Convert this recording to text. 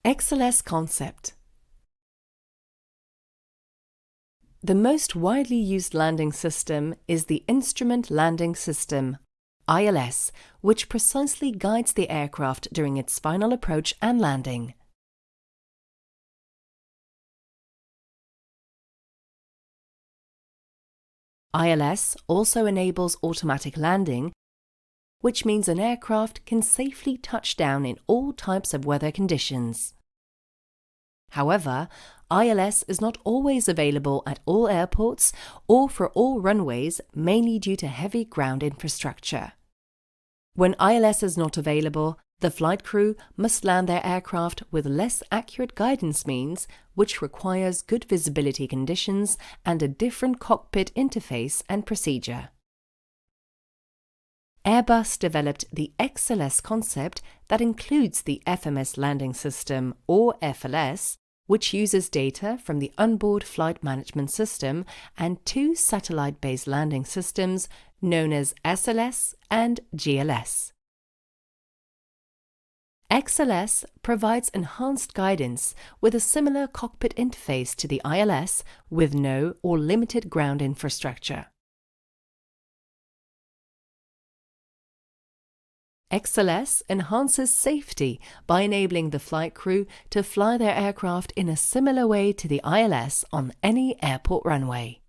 XLS concept. The most widely used landing system is the Instrument Landing System, ILS, which precisely guides the aircraft during its final approach and landing. ILS also enables automatic landing, which means an aircraft can safely touch down in all types of weather conditions. However, ILS is not always available at all airports or for all runways, mainly due to heavy ground infrastructure. When ILS is not available, the flight crew must land their aircraft with less accurate guidance means, which requires good visibility conditions and a different cockpit interface and procedure. Airbus developed the XLS concept that includes the FMS landing system, or FLS, which uses data from the onboard flight management system and two satellite-based landing systems known as SLS and GLS. XLS provides enhanced guidance with a similar cockpit interface to the ILS with no or limited ground infrastructure. XLS enhances safety by enabling the flight crew to fly their aircraft in a similar way to the ILS on any airport runway.